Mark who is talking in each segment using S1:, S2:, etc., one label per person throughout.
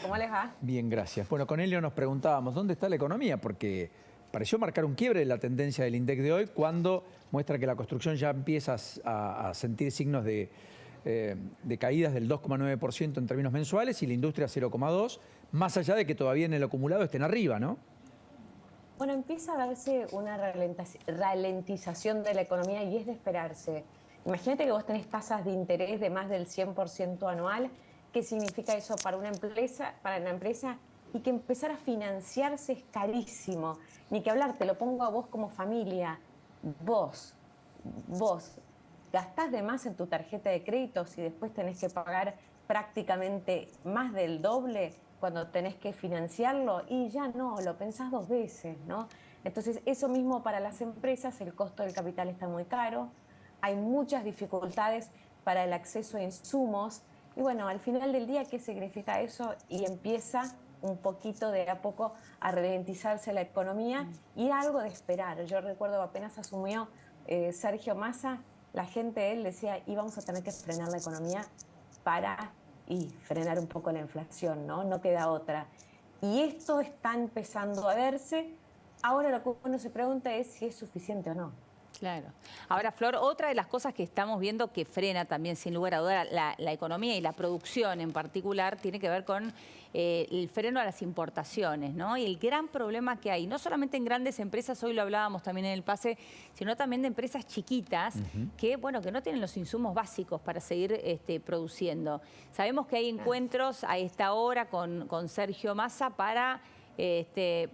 S1: ¿Cómo les va?
S2: Bien, gracias. Bueno, con Elio nos preguntábamos, ¿dónde está la economía? Porque pareció marcar un quiebre la tendencia del INDEC de hoy cuando muestra que la construcción ya empieza a sentir signos de caídas del 2,9% en términos mensuales y la industria 0,2%, más allá de que todavía en el acumulado estén arriba, ¿no?
S1: Bueno, empieza a darse una ralentización de la economía y es de esperarse. Imagínate que vos tenés tasas de interés de más del 100% anual. ¿Qué significa eso para una empresa? Y que empezar a financiarse es carísimo. Ni que hablar, te lo pongo a vos como familia. Vos gastás de más en tu tarjeta de créditos y después tenés que pagar prácticamente más del doble cuando tenés que financiarlo y ya no, lo pensás dos veces, ¿no? Entonces, eso mismo para las empresas, el costo del capital está muy caro, hay muchas dificultades para el acceso a insumos y bueno, al final del día, ¿qué significa eso? Y empieza un poquito de a poco a ralentizarse la economía y algo de esperar. Yo recuerdo apenas asumió Sergio Massa, la gente, él decía, íbamos a tener que frenar la economía para frenar un poco la inflación, ¿no? No queda otra. Y esto está empezando a verse. Ahora lo que uno se pregunta es si es suficiente o no.
S3: Claro. Ahora, Flor, otra de las cosas que estamos viendo que frena también, sin lugar a duda, la economía y la producción en particular, tiene que ver con el freno a las importaciones, ¿no? Y el gran problema que hay, no solamente en grandes empresas, hoy lo hablábamos también en el pase, sino también de empresas chiquitas que, bueno, que no tienen los insumos básicos para seguir produciendo. Sabemos que hay encuentros a esta hora con Sergio Massa para...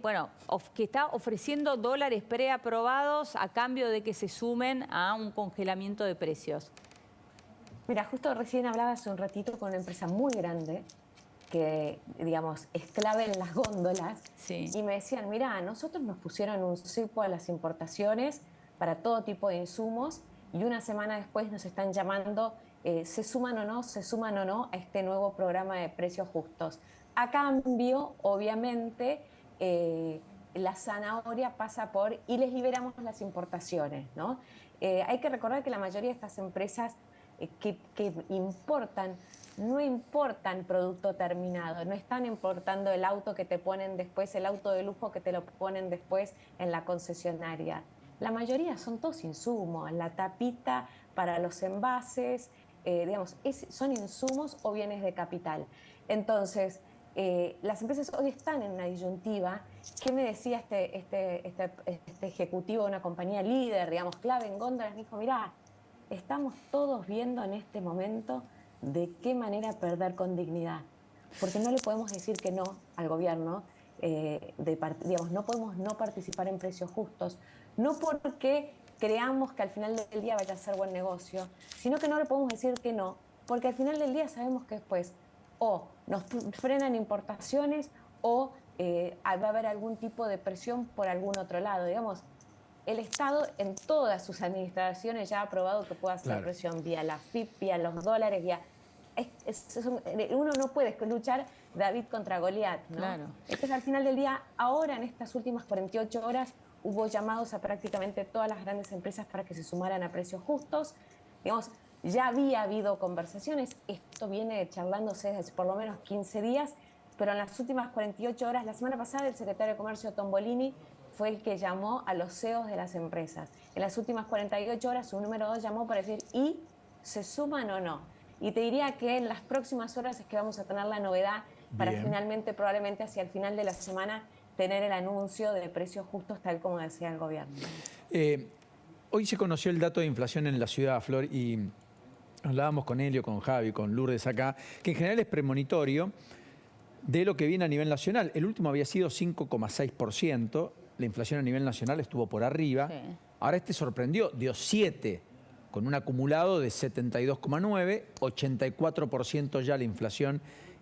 S3: bueno, que está ofreciendo dólares preaprobados a cambio de que se sumen a un congelamiento de precios.
S1: Mira, justo recién hablaba hace un ratito con una empresa muy grande que, digamos, es clave en las góndolas.
S3: Sí.
S1: Y me decían, mira, nosotros nos pusieron un cepo a las importaciones para todo tipo de insumos y una semana después nos están llamando, se suman o no a este nuevo programa de precios justos. A cambio, obviamente, la zanahoria pasa por y les liberamos las importaciones, ¿no? Hay que recordar que la mayoría de estas empresas que importan, no importan producto terminado, no están importando el auto que te ponen después, el auto de lujo que te lo ponen después en la concesionaria. La mayoría son todos insumos, la tapita para los envases, digamos, son insumos o bienes de capital. Entonces, las empresas hoy están en una disyuntiva. ¿Qué me decía este ejecutivo de una compañía líder, digamos, clave en góndolas? Me dijo, mirá, estamos todos viendo en este momento de qué manera perder con dignidad, porque no le podemos decir que no al gobierno, digamos, no podemos no participar en precios justos, no porque creamos que al final del día vaya a ser buen negocio, sino que no le podemos decir que no, porque al final del día sabemos que después o nos frenan importaciones o va a haber algún tipo de presión por algún otro lado, digamos. El Estado en todas sus administraciones ya ha aprobado que puede hacer presión vía la FIP, vía los dólares, vía... uno no puede luchar David contra Goliat, ¿no?
S3: Claro.
S1: Entonces, al final del día, ahora en estas últimas 48 horas, hubo llamados a prácticamente todas las grandes empresas para que se sumaran a precios justos. Digamos, ya había habido conversaciones, esto viene charlándose desde por lo menos 15 días, pero en las últimas 48 horas, la semana pasada, el secretario de Comercio Tombolini fue el que llamó a los CEOs de las empresas. En las últimas 48 horas, su número 2 llamó para decir, ¿y se suman o no? Y te diría que en las próximas horas es que vamos a tener la novedad para finalmente, probablemente hacia el final de la semana, tener el anuncio de precios justos tal como decía el gobierno.
S2: Hoy se conoció el dato de inflación en la ciudad, Flor, y hablábamos con Elio, con Javi, con Lourdes acá, que en general es premonitorio de lo que viene a nivel nacional. El último había sido 5,6%, la inflación a nivel nacional estuvo por arriba. Sí. Ahora sorprendió, dio 7%, con un acumulado de 72,9%, 84% ya la inflación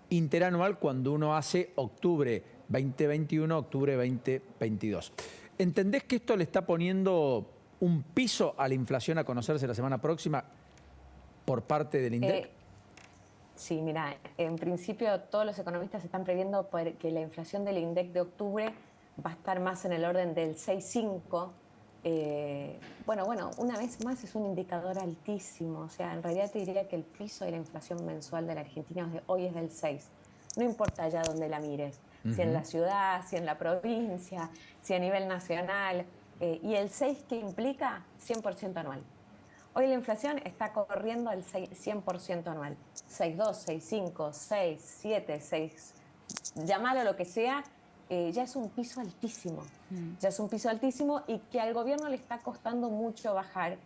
S2: interanual cuando uno hace octubre 2021, octubre 2022. ¿Entendés que esto le está poniendo un piso a la inflación a conocerse la semana próxima por parte del INDEC?
S1: Sí, mira, en principio todos los economistas están previendo que la inflación del INDEC de octubre va a estar más en el orden del 6,5. Bueno, una vez más es un indicador altísimo. O sea, en realidad te diría que el piso de la inflación mensual de la Argentina hoy es del 6. no importa ya dónde la mires, si en la ciudad, si en la provincia, si a nivel nacional, y el 6 que implica 100% anual. Hoy la inflación está corriendo al 100% anual, 6,2, 6,5, 6, 7, 6, llámalo lo que sea, ya es un piso altísimo, ya es un piso altísimo y que al gobierno le está costando mucho bajar.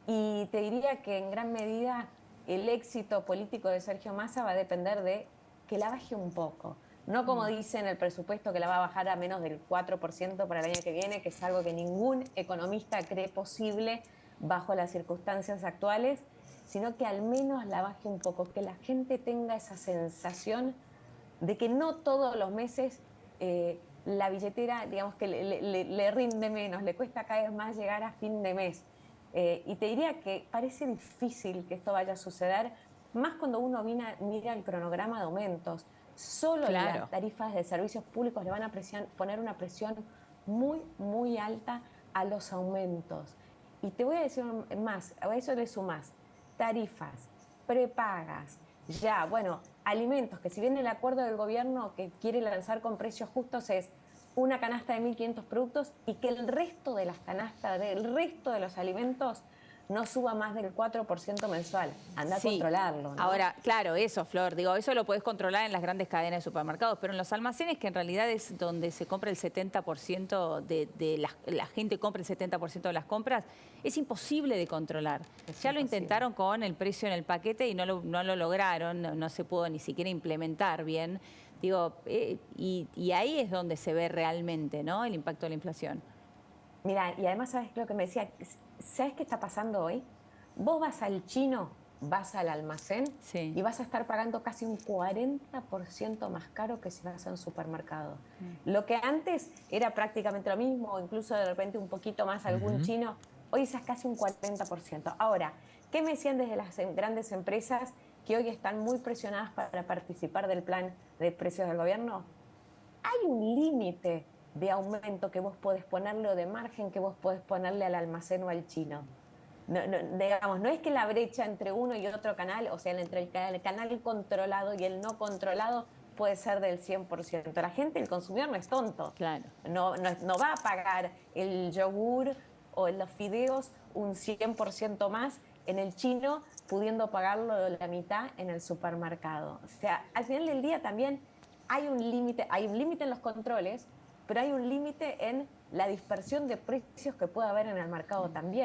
S1: Y te diría que en gran medida el éxito político de Sergio Massa va a depender de que la baje un poco. No como dice en el presupuesto que la va a bajar a menos del 4% para el año que viene, que es algo que ningún economista cree posible bajo las circunstancias actuales, sino que al menos la baje un poco, que la gente tenga esa sensación de que no todos los meses la billetera, digamos que le rinde menos, le cuesta cada vez más llegar a fin de mes. Y te diría que parece difícil que esto vaya a suceder, más cuando uno mira el cronograma de aumentos. Solo las tarifas de servicios públicos le van a poner una presión muy, muy alta a los aumentos. Y te voy a decir más, a eso le sumás tarifas, prepagas, ya, bueno, alimentos, que si bien el acuerdo del gobierno que quiere lanzar con precios justos es una canasta de 1.500 productos y que el resto de las canastas, del resto de los alimentos no suba más del 4% mensual. Anda a controlarlo, ¿no?
S3: Ahora, claro, eso, Flor, digo, eso lo podés controlar en las grandes cadenas de supermercados, pero en los almacenes, que en realidad es donde se compra el 70% de la gente compra el 70% de las compras, es imposible de controlar. Ya lo intentaron con el precio en el paquete y no lo lograron, no se pudo ni siquiera implementar bien. Digo, y ahí es donde se ve realmente, ¿no?, el impacto de la inflación.
S1: Mira, y además, ¿sabes lo que me decía? ¿Sabes qué está pasando hoy? Vos vas al chino, vas al almacén y vas a estar pagando casi un 40% más caro que si vas a un supermercado. Lo que antes era prácticamente lo mismo, o incluso de repente un poquito más algún chino, hoy es casi un 40%. Ahora, ¿qué me decían desde las grandes empresas que hoy están muy presionadas para participar del plan de precios del gobierno? Hay un límite de aumento que vos podés ponerle o de margen que vos podés ponerle al almacén o al chino. Digamos, no es que la brecha entre uno y otro canal, o sea, entre el canal controlado y el no controlado puede ser del 100%. La gente, el consumidor no es tonto.
S3: Claro.
S1: No va a pagar el yogur o los fideos un 100% más en el chino, pudiendo pagarlo la mitad en el supermercado. O sea, al final del día también hay un límite en los controles, pero hay un límite en la dispersión de precios que puede haber en el mercado también.